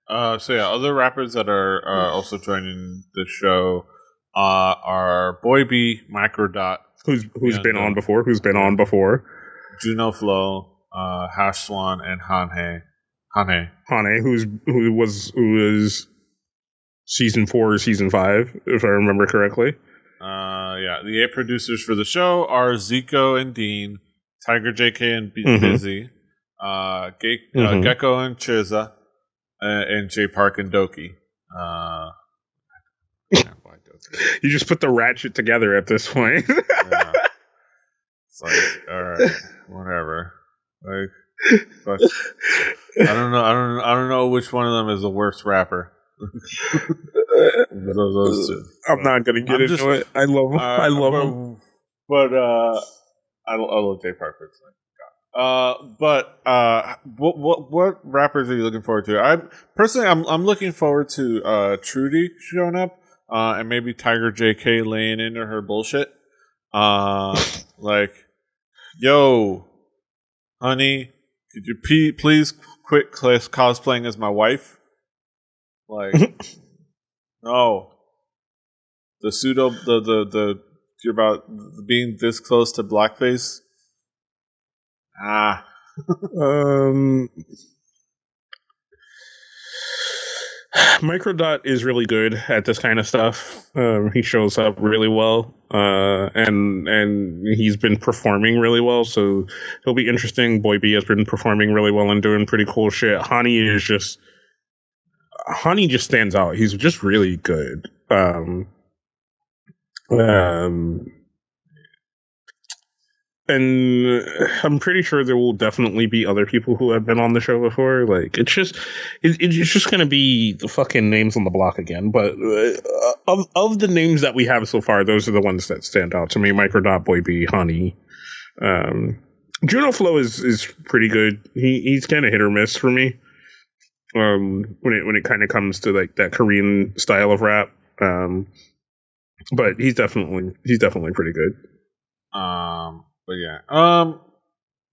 [SPEAKER 1] Other rappers that are also joining the show are Boy B, Microdot,
[SPEAKER 2] who's been on before,
[SPEAKER 1] Juno Flow, Hash Swan, and Hane,
[SPEAKER 2] who was season 4 or season 5, if I remember correctly.
[SPEAKER 1] The 8 producers for the show are Zico and Dean, Tiger JK and Busy, Gecko and Chiza, and J Park and Doki.
[SPEAKER 2] You just put the ratchet together at this point.
[SPEAKER 1] Yeah. It's like, all right, whatever. Like, but I don't know which one of them is the worst rapper. Those two.
[SPEAKER 2] I'm not gonna get into it. I love him. I love him.
[SPEAKER 1] But I love J Park. What rappers are you looking forward to? I'm looking forward to Trudy showing up, and maybe Tiger JK laying into her bullshit. Like, yo, honey, could you please quit cosplaying as my wife? Like, no. You're about being this close to blackface.
[SPEAKER 2] Microdot is really good at this kind of stuff. He shows up really well, and he's been performing really well, so he'll be interesting. Boy B has been performing really well and doing pretty cool shit. Honey just stands out. He's just really good. And I'm pretty sure there will definitely be other people who have been on the show before. Like, it's just going to be the fucking names on the block again. But of the names that we have so far, those are the ones that stand out to me. Microdot, Boy B, Honey. Juno Flow is pretty good. He's kind of hit or miss for me. When it kind of comes to like that Korean style of rap. But he's definitely pretty good.
[SPEAKER 1] But yeah.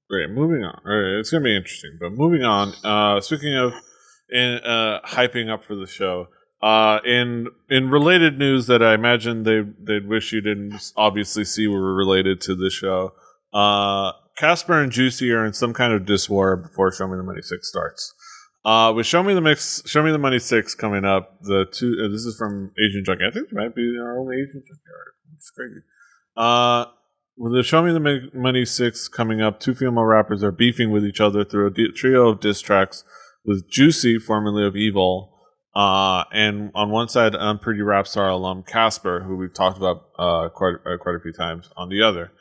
[SPEAKER 1] Great. Moving on. All right, it's gonna be interesting. But moving on. Speaking of hyping up for the show. In related news that I imagine they'd wish you didn't obviously see were related to the show. Casper and Juicy are in some kind of diss war before Show Me the Money 6 starts. With Show Me the Money 6 coming up, this is from Asian Junkie. I think it might be our only Asian Junkie article. It's crazy. With the Show Me the Money 6 coming up, 2 female rappers are beefing with each other through a trio of diss tracks with Juicy, formerly of Evil, and on one side, Unpretty Rap Star alum Casper, who we've talked about quite a few times, on the other.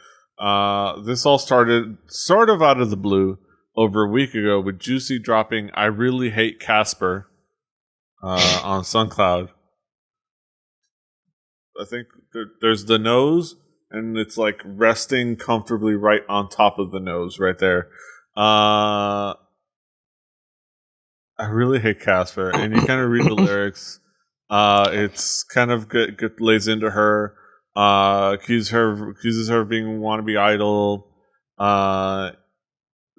[SPEAKER 1] This all started sort of out of the blue over a week ago with Juicy dropping I Really Hate Casper on SoundCloud. I think there's the nose, and it's like resting comfortably right on top of the nose right there. I really hate Casper, and you kind of read the lyrics. It's kind of good lays into her. Accuses her of being a wannabe idol.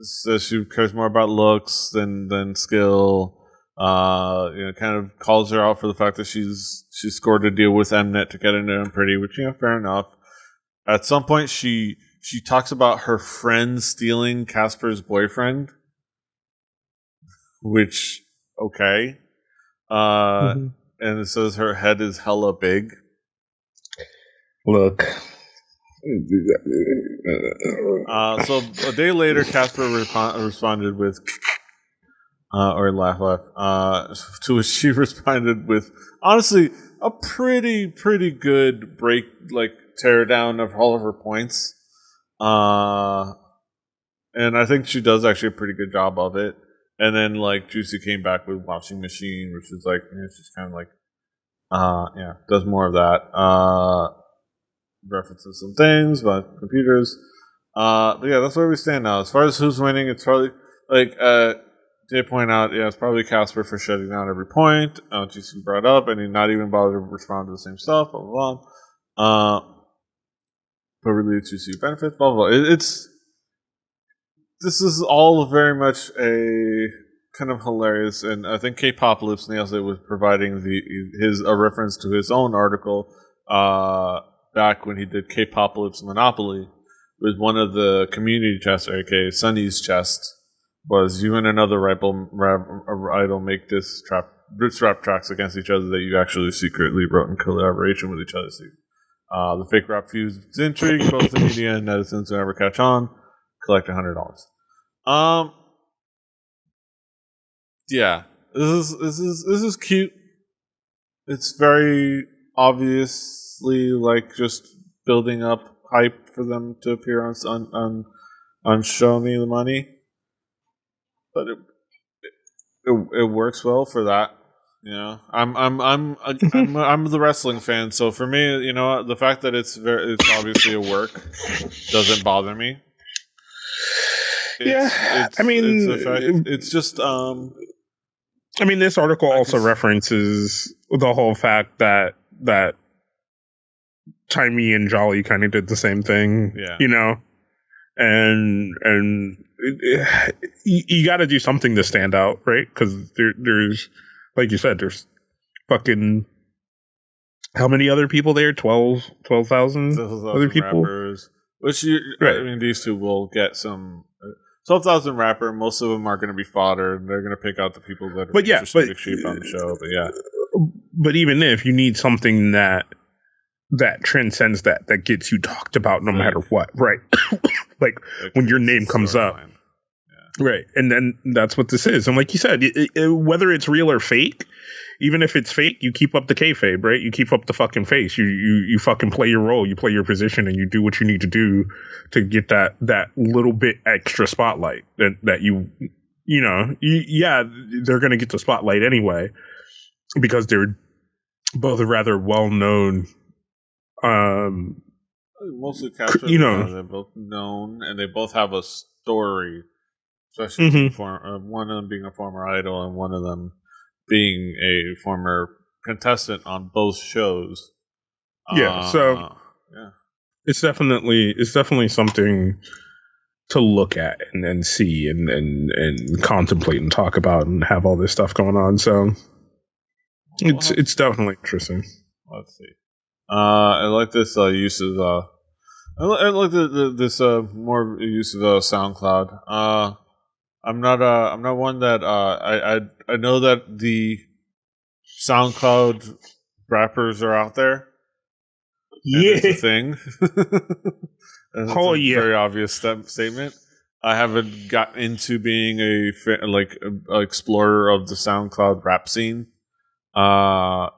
[SPEAKER 1] Says she cares more about looks than skill. Kind of calls her out for the fact that she scored a deal with Mnet to get into Unpretty, which fair enough. At some point, she she talks about her friend stealing Casper's boyfriend, which okay. And it says her head is hella big.
[SPEAKER 2] Look.
[SPEAKER 1] So a day later, Casper responded with, or laugh. To which she responded with, honestly, a pretty good break, like tear down of all of her points. And I think she does actually a pretty good job of it. And then like Juicy came back with Washing Machine, which is like, it's just kind of like, does more of that. References some things about computers. But yeah, that's where we stand now. As far as who's winning, it's probably like they point out, it's probably Casper for shutting down every point. Juicy brought up, and he not even bothered to respond to the same stuff. Blah blah blah. But really, Juicy benefits. Blah blah. This is all very much a kind of hilarious, and I think K-Popalypse nails it with providing a reference to his own article back when he did K-Popalypse Monopoly, with one of the community chests, aka Sunny's chest, was you and another idol make this rap tracks against each other that you actually secretly wrote in collaboration with each other. The fake rap fuse intrigue, both the media and netizens will never catch on. Collect $100. Yeah, this is cute. It's very obviously like just building up hype for them to appear on Show Me the Money, but it works well for that. I'm the wrestling fan, so for me, the fact that it's obviously a work doesn't bother me. It's just
[SPEAKER 2] this article also references the whole fact that Timey and Jolly kind of did the same thing, and you got to do something to stand out, right? Because there's, like you said, there's fucking how many other people there? 12,000 other people.
[SPEAKER 1] Rappers, which these two will get some 12,000 rapper. Most of them are going to be fodder. They're going to pick out the people that are interested to shape on the show.
[SPEAKER 2] But even if you need something that transcends that gets you talked about no matter what, right? like when your name comes up, right? And then that's what this is. And like you said, whether it's real or fake, even if it's fake, you keep up the kayfabe, right? You keep up the fucking face. You fucking play your role. You play your position, and you do what you need to do to get that little bit extra spotlight that they're gonna get the spotlight anyway because they're both rather well known.
[SPEAKER 1] Mostly captured. They're both known, and they both have a story, especially one of them being a former idol, and one of them being a former contestant on both shows. It's
[SPEAKER 2] definitely something to look at and see and contemplate and talk about and have all this stuff going on. So it's definitely interesting.
[SPEAKER 1] Let's see. I like this use of I like this more use of SoundCloud. I'm not one that I know that the SoundCloud rappers are out there. It's a thing. And it's a very obvious statement. I haven't gotten into being a explorer of the SoundCloud rap scene. But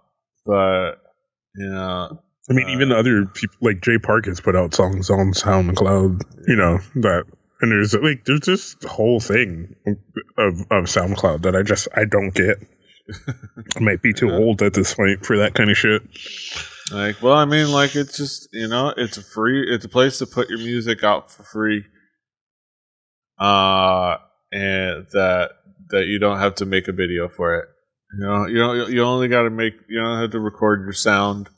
[SPEAKER 2] even other people like Jay Park has put out songs on SoundCloud. And there's this whole thing of SoundCloud that I don't get. I might be too old at this point for that kind of shit.
[SPEAKER 1] It's just it's a place to put your music out for free. And that you don't have to make a video for it. You only got to you don't have to record your sound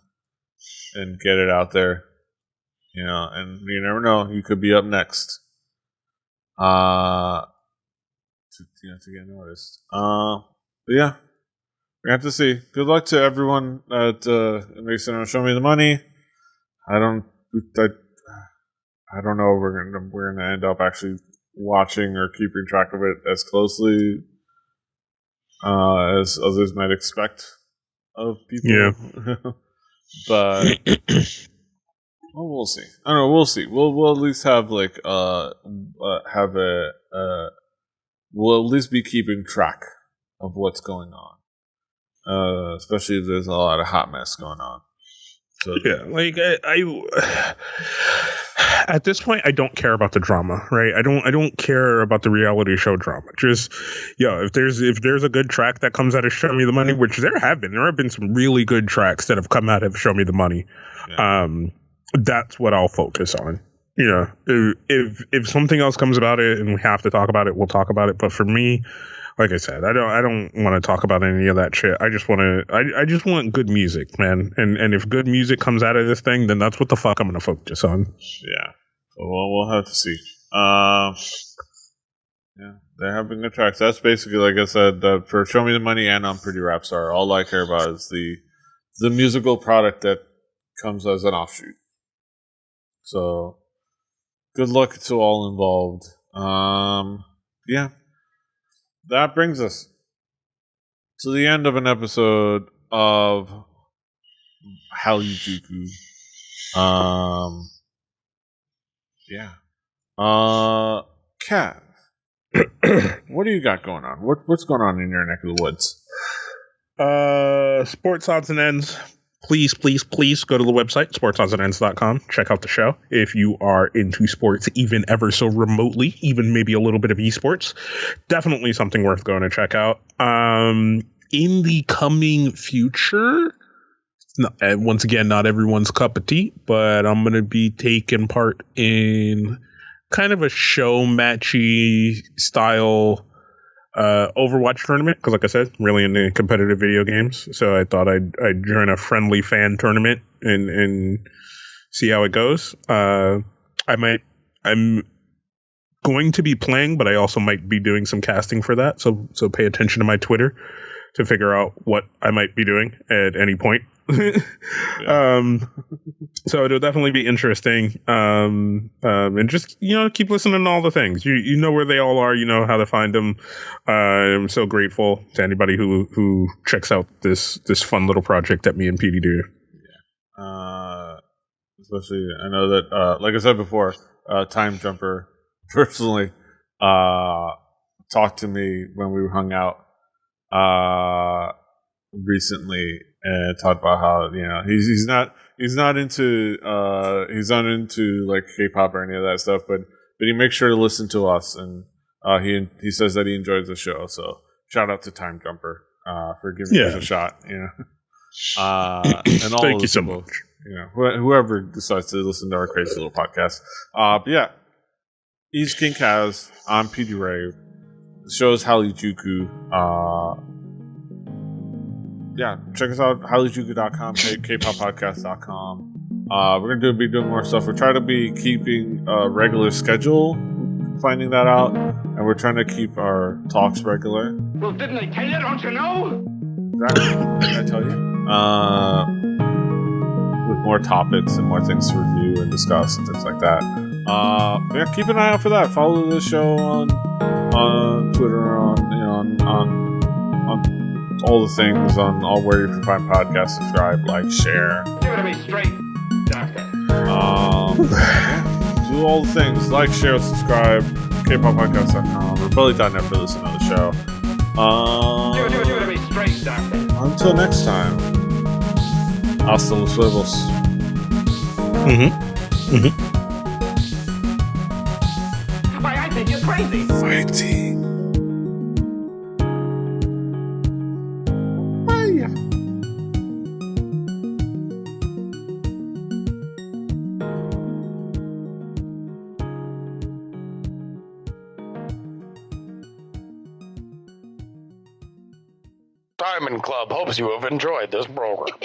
[SPEAKER 1] and get it out there. And you never know, you could be up next. To get noticed. But yeah, we have to see. Good luck to everyone that makes it on Show Me the Money. I I don't know if we're gonna end up actually watching or keeping track of it as closely as others might expect of people.
[SPEAKER 2] Yeah.
[SPEAKER 1] But well, we'll see. I don't know. We'll see. We'll at least have like have a we'll at least be keeping track of what's going on. Especially if there's a lot of hot mess going on. So
[SPEAKER 2] yeah, like I at this point, I don't care about the drama, right? I don't care about the reality show drama. Just, if there's a good track that comes out of Show Me the Money, which there have been some really good tracks that have come out of Show Me the Money. Yeah. That's what I'll focus on. If something else comes about it and we have to talk about it, we'll talk about it. But for me, like I said, I don't want to talk about any of that shit. I just want good music, man. And if good music comes out of this thing, then that's what the fuck I'm gonna focus on.
[SPEAKER 1] Yeah. Well, we'll have to see. Yeah, there have been good tracks. That's basically, like I said, for Show Me the Money and on Pretty Rap Star, all I care about is the musical product that comes as an offshoot. So, good luck to all involved. Yeah. That brings us to the end of an episode of Hallyujuku. Yeah. Cav, what do you got going on? What's going on in your neck of the woods?
[SPEAKER 2] Sports odds and ends. Please go to the website, sportsoddsandsends.com. Check out the show. If you are into sports, even ever so remotely, even maybe a little bit of esports, definitely something worth going to check out. In the coming future, once again, not everyone's cup of tea, but I'm going to be taking part in kind of a show matchy style Overwatch tournament, because like I said, I'm really into competitive video games, so I thought I'd join a friendly fan tournament and see how it goes. I'm going to be playing, but I also might be doing some casting for that, so pay attention to my Twitter to figure out what I might be doing at any point. So it'll definitely be interesting. And just, keep listening to all the things. You know where they all are, you know how to find them. I'm so grateful to anybody who checks out this fun little project that me and PD do.
[SPEAKER 1] Yeah. Especially, I know that, like I said before, Time Jumper personally talked to me when we hung out recently and talked about how he's not into like K-pop or any of that stuff, but he makes sure to listen to us, and he says that he enjoys the show. So shout out to Time Jumper for giving us a shot. And all
[SPEAKER 2] thank you so much.
[SPEAKER 1] Whoever decides to listen to our crazy little podcast. But yeah, he's King Kaz. I'm PD Ray. The show is Hallyujuku. Yeah, check us out, Hallyujuku.com, kpoppodcast.com. We're going to be doing more stuff. We're trying to be keeping a regular schedule, finding that out, and we're trying to keep our talks regular.
[SPEAKER 3] Well, didn't I tell you? Don't you know?
[SPEAKER 1] Exactly. Did I tell you? With more topics and more things to review and discuss and things like that. Yeah, keep an eye out for that. Follow the show on Twitter, on all the things, on all where you can find podcasts. Subscribe, like, share.
[SPEAKER 3] Give it to me straight, Doctor.
[SPEAKER 1] Yeah, do all the things. Like, share, subscribe. kpoppodcast.com, rebellion.net for listening to the show.
[SPEAKER 3] Give it to me straight, Doctor.
[SPEAKER 1] Until next time, hasta los huevos.
[SPEAKER 3] Why, I think you're crazy.
[SPEAKER 1] Fighting.
[SPEAKER 3] Diamond Club hopes you have enjoyed this program.